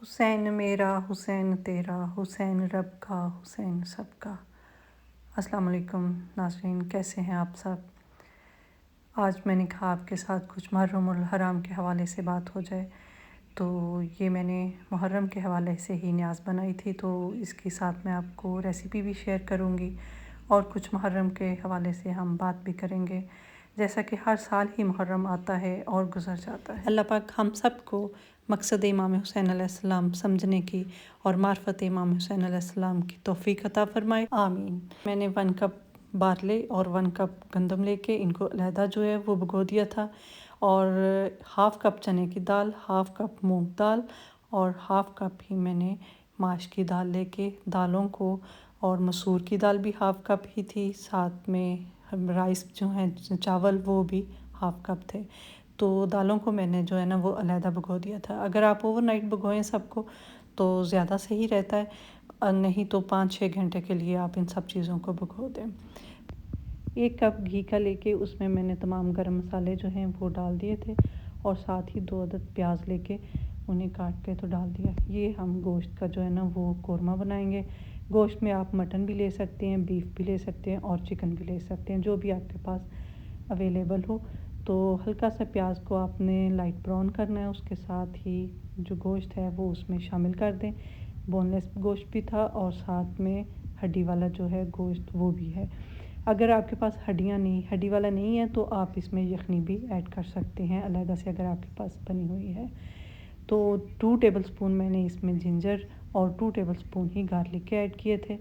हुसैन मेरा हुसैन तेरा हुसैन रब का हुसैन सबका। अस्सलाम वालेकुम नाज़रीन, कैसे हैं आप सब। आज मैंने कहा आपके साथ कुछ मुहर्रमुल हराम के हवाले से बात हो जाए। तो ये मैंने मुहर्रम के हवाले से ही न्याज़ बनाई थी, तो इसके साथ मैं आपको रेसिपी भी शेयर करूँगी और कुछ मुहर्रम के हवाले से हम बात भी करेंगे। जैसा कि हर साल ही मुहर्रम आता है और गुज़र जाता है। अल्लाह पाक हम सब को मकसद इमाम हुसैन अलैहिस्सलाम समझने की और मार्फत इमाम हुसैन अलैहिस्सलाम की तौफीक अता फरमाए, आमीन। मैंने 1 कप बारले और 1 कप गंदम लेके इनको अलहदा जो है वो भिगो दिया था, और हाफ़ कप चने की दाल, हाफ़ कप मूंग दाल और हाफ़ कप ही मैंने माश की दाल लेके दालों को, और मसूर की दाल भी हाफ़ कप ही थी, साथ में राइस जो हैं चावल वो भी हाफ़ कप थे। तो दालों को मैंने जो है ना वो अलहदा भिगो दिया था। अगर आप ओवरनाइट भिगोएं सबको तो ज़्यादा सही रहता है, और नहीं तो 5-6 घंटे के लिए आप इन सब चीज़ों को भिगो दें। 1 कप घी का लेके उसमें मैंने तमाम गरम मसाले जो हैं वो डाल दिए थे, और साथ ही 2 अदद प्याज लेके उन्हें काट के तो डाल दिया। ये हम गोश्त का जो है ना वो कोरमा बनाएंगे। गोश्त में आप मटन भी ले सकते हैं, बीफ भी ले सकते हैं और चिकन भी ले सकते हैं, जो भी आपके पास अवेलेबल हो। तो हल्का सा प्याज को आपने लाइट ब्राउन करना है, उसके साथ ही जो गोश्त है वो उसमें शामिल कर दें। बोनलेस गोश्त भी था और साथ में हड्डी वाला जो है गोश्त वो भी है। अगर आपके पास हड्डी वाला नहीं है तो आप इसमें यखनी भी ऐड कर सकते हैं अलहदा से, अगर आपके पास बनी हुई है। तो 2 टेबलस्पून मैंने इसमें जिंजर और 2 टेबलस्पून ही गार्लिक के ऐड किए थे।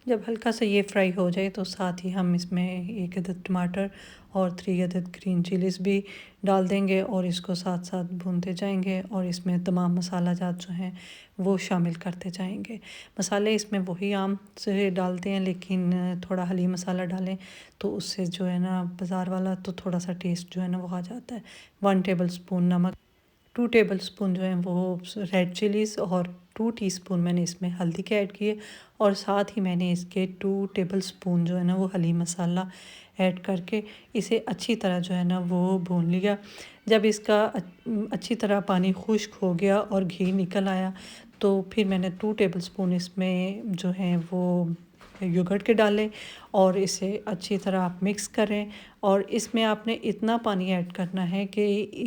जब हल्का सा ये फ्राई हो जाए तो साथ ही हम इसमें 1 अदद टमाटर और 3 अदद ग्रीन चिलीज़ भी डाल देंगे, और इसको साथ साथ भूनते जाएंगे, और इसमें तमाम मसाला जात जो हैं वो शामिल करते जाएंगे। मसाले इसमें वही आम से डालते हैं, लेकिन थोड़ा हलीम मसाला डालें तो उससे जो है ना बाज़ार वाला तो थोड़ा सा टेस्ट जो है ना वो आ जाता है। 1 टेबलस्पून नमक, 2 टेबलस्पून जो है वो रेड चिलीज़, और 2 टीस्पून मैंने इसमें हल्दी के ऐड किए, और साथ ही मैंने इसके 2 टेबलस्पून जो है ना वो हलीम मसाला ऐड करके इसे अच्छी तरह जो है ना वो भून लिया। जब इसका अच्छी तरह पानी खुश्क हो गया और घी निकल आया, तो फिर मैंने 2 टेबलस्पून इसमें जो हैं वो योगर्ट के डाले, और इसे अच्छी तरह आप मिक्स करें। और इसमें आपने इतना पानी ऐड करना है कि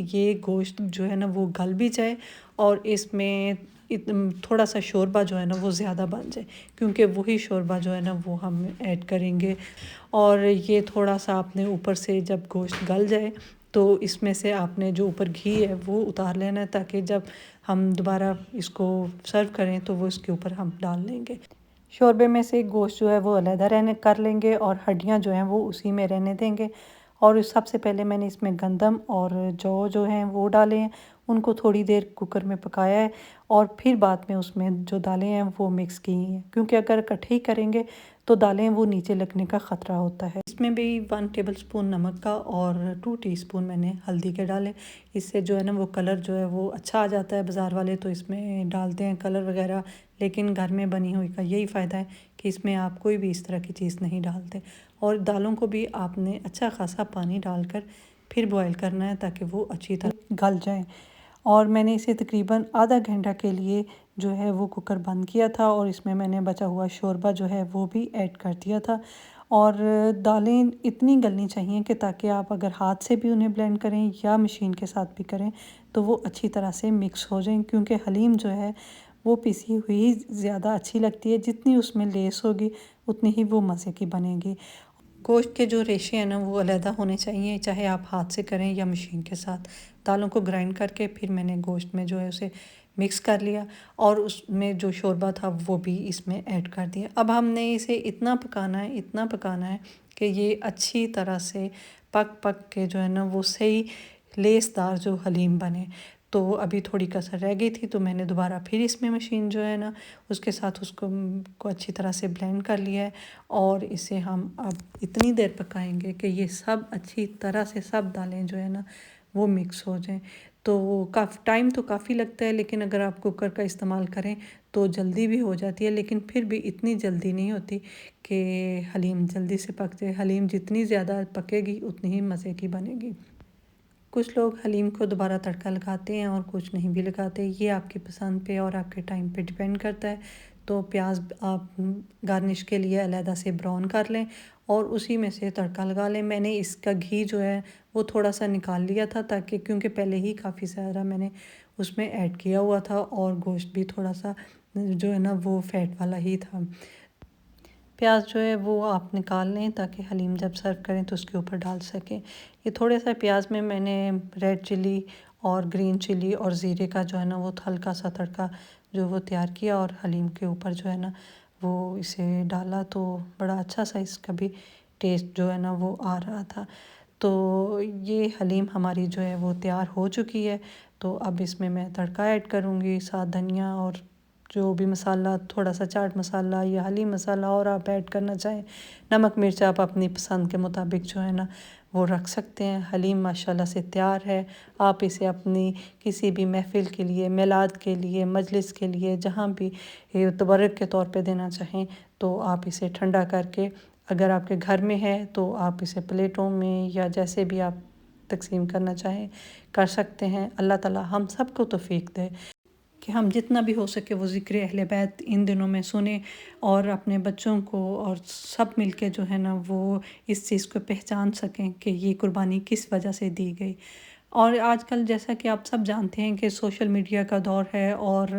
ये गोश्त जो है ना वो गल भी जाए, और इसमें थोड़ा सा शोरबा जो है ना वो ज़्यादा बन जाए, क्योंकि वही शोरबा जो है ना वो हम ऐड करेंगे। और ये थोड़ा सा आपने ऊपर से जब गोश्त गल जाए तो इसमें से आपने जो ऊपर घी है वो उतार लेना है, ताकि जब हम दोबारा इसको सर्व करें तो वो इसके ऊपर हम डाल लेंगे। शोरबे में से गोश्त जो है वो अलहदा रहने कर लेंगे, और हड्डियाँ जो हैं वो उसी में रहने देंगे। और सबसे पहले मैंने इसमें गंदम और जौ जो हैं वो डाले हैं, उनको थोड़ी देर कुकर में पकाया है, और फिर बाद में उसमें जो दालें हैं वो मिक्स की हैं, क्योंकि अगर इकट्ठे ही करेंगे तो दालें वो नीचे लगने का ख़तरा होता है। इसमें भी 1 टेबलस्पून नमक का और 2 टीस्पून मैंने हल्दी के डाले। इससे जो है ना वो कलर जो है वो अच्छा आ जाता है। बाज़ार वाले तो इसमें डालते हैं कलर वगैरह, लेकिन घर में बनी हुई का यही फ़ायदा है कि इसमें आप कोई भी इस तरह की चीज़ नहीं डालते। और दालों को भी आपने अच्छा खासा पानी डालकर फिर बॉईल करना है, ताकि वो अच्छी तरह गल जाएं। और मैंने इसे तकरीबन आधा घंटा के लिए जो है वो कुकर बंद किया था, और इसमें मैंने बचा हुआ शोरबा जो है वो भी ऐड कर दिया था। और दालें इतनी गलनी चाहिए कि ताकि आप अगर हाथ से भी उन्हें ब्लेंड करें या मशीन के साथ भी करें तो वो अच्छी तरह से मिक्स हो जाएं, क्योंकि हलीम जो है वो पिसी हुई ज़्यादा अच्छी लगती है। जितनी उसमें लेस होगी उतनी ही वो मज़े की बनेगी। गोश्त के जो रेशे हैं ना वो अलहदा होने चाहिए, चाहे आप हाथ से करें या मशीन के साथ। दालों को ग्राइंड करके फिर मैंने गोश्त में जो है उसे मिक्स कर लिया, और उसमें जो शोरबा था वो भी इसमें ऐड कर दिया। अब हमने इसे इतना पकाना है कि ये अच्छी तरह से पक पक के जो है ना वो सही लेसदार जो हलीम बने। तो अभी थोड़ी कसर रह गई थी, तो मैंने दोबारा फिर इसमें मशीन जो है ना उसके साथ उसको को अच्छी तरह से ब्लेंड कर लिया है, और इसे हम अब इतनी देर पकाएंगे कि ये सब अच्छी तरह से सब दालें जो है ना वो मिक्स हो जाएं। तो टाइम तो काफ़ी लगता है, लेकिन अगर आप कुकर का इस्तेमाल करें तो जल्दी भी हो जाती है, लेकिन फिर भी इतनी जल्दी नहीं होती कि हलीम जल्दी से पक जाए। हलीम जितनी ज़्यादा पकेगी उतनी ही मज़े की बनेगी। कुछ लोग हलीम को दोबारा तड़का लगाते हैं और कुछ नहीं भी लगाते, ये आपकी पसंद पे और आपके टाइम पे डिपेंड करता है। तो प्याज आप गार्निश के लिए अलहदा से ब्राउन कर लें और उसी में से तड़का लगा लें। मैंने इसका घी जो है वो थोड़ा सा निकाल लिया था, ताकि क्योंकि पहले ही काफ़ी सारा मैंने उसमें ऐड किया हुआ था और गोश्त भी थोड़ा सा जो है ना वो फैट वाला ही था। प्याज जो है वो आप निकाल लें ताकि हलीम जब सर्व करें तो उसके ऊपर डाल सकें। ये थोड़े सा प्याज में मैंने रेड चिली और ग्रीन चिली और ज़ीरे का जो है ना वो हल्का सा तड़का जो वो तैयार किया और हलीम के ऊपर जो है ना वो इसे डाला, तो बड़ा अच्छा सा इसका भी टेस्ट जो है ना वो आ रहा था। तो ये हलीम हमारी जो है वो तैयार हो चुकी है। तो अब इसमें मैं तड़का ऐड करूँगी, साथ धनिया और जो भी मसाला, थोड़ा सा चाट मसाला या हलीम मसाला और आप ऐड करना चाहें। नमक मिर्च आप अपनी पसंद के मुताबिक जो है ना वो रख सकते हैं। हलीम माशाल्लाह से तैयार है। आप इसे अपनी किसी भी महफ़िल के लिए, मिलाद के लिए, मजलिस के लिए, जहाँ भी तबर्रुक के तौर पे देना चाहें तो आप इसे ठंडा करके, अगर आपके घर में है तो आप इसे प्लेटों में या जैसे भी आप तक़सीम करना चाहें कर सकते हैं। अल्लाह ताला हम सब को तौफ़ीक दे कि हम जितना भी हो सके वो ज़िक्र अहले बैत इन दिनों में सुने और अपने बच्चों को और सब मिलके जो है ना वो इस चीज़ को पहचान सकें कि ये कुर्बानी किस वजह से दी गई। और आजकल जैसा कि आप सब जानते हैं कि सोशल मीडिया का दौर है और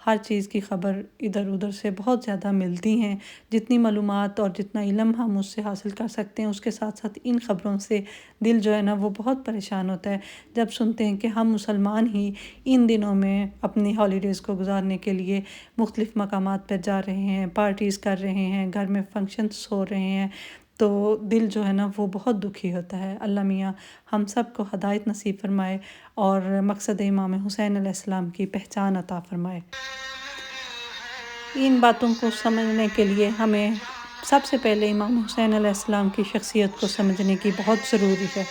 हर चीज़ की ख़बर इधर उधर से बहुत ज़्यादा मिलती हैं। जितनी मालूमात और जितना इल्म हम उससे हासिल कर सकते हैं, उसके साथ साथ इन ख़बरों से दिल जो है ना वो बहुत परेशान होता है जब सुनते हैं कि हम मुसलमान ही इन दिनों में अपनी हॉलीडेज़ को गुजारने के लिए मुख्तलिफ़ मकामात पर जा रहे हैं, पार्टीज़ कर रहे हैं, घर में फंक्शंस हो रहे हैं। तो दिल जो है ना वो बहुत दुखी होता है। अल्लाह मियाँ हम सब को हिदायत नसीब फरमाए और मकसद इमाम हुसैन अलैहिस्सलाम की पहचान अता फरमाए। इन बातों को समझने के लिए हमें सबसे पहले इमाम हुसैन अलैहिस्सलाम की शख्सियत को समझने की बहुत ज़रूरी है।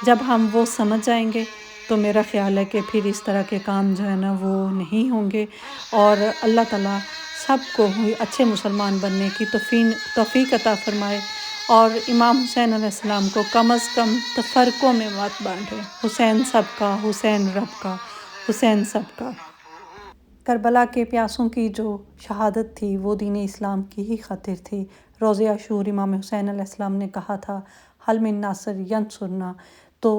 जब हम वो समझ जाएंगे तो मेरा ख़्याल है कि फिर इस तरह के काम जो है ना वो नहीं होंगे और अल्लाह ताला सबको अच्छे मुसलमान बनने की तौफ़ीक अता फ़रमाए और इमाम हुसैन अलैहिस्सलाम को कम अज़ कम तफ़र्क़ों में मत बाँटें। हुसैन सबका, हुसैन रब का, हुसैन सबका। करबला के प्यासों की जो शहादत थी वो दीन इस्लाम की ही खातिर थी। रोज़े आशूर इमाम हुसैन अलैहिस्सलाम ने कहा था, हल मिन नासिर यंसुरना। तो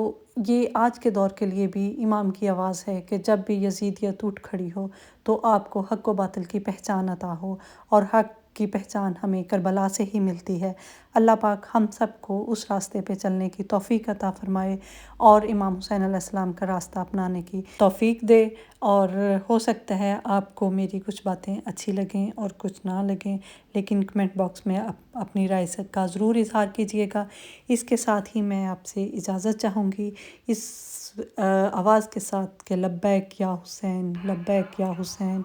ये आज के दौर के लिए भी इमाम की आवाज़ है कि जब भी यज़ीदियत उठ खड़ी हो तो आपको हक़ व बातिल की पहचान अता हो और हक़ की पहचान हमें करबला से ही मिलती है। अल्लाह पाक हम सब को उस रास्ते पे चलने की तौफ़ीक अता फ़रमाए और इमाम हुसैन अलैहिस्सलाम का रास्ता अपनाने की तौफ़ीक दे। और हो सकता है आपको मेरी कुछ बातें अच्छी लगें और कुछ ना लगें, लेकिन कमेंट बॉक्स में अपनी राय का ज़रूर इज़हार कीजिएगा। इसके साथ ही मैं आपसे इजाज़त चाहूँगी इस आवाज़ के साथ कि लब्बैक या हुसैन, लब्बैक या हुसैन।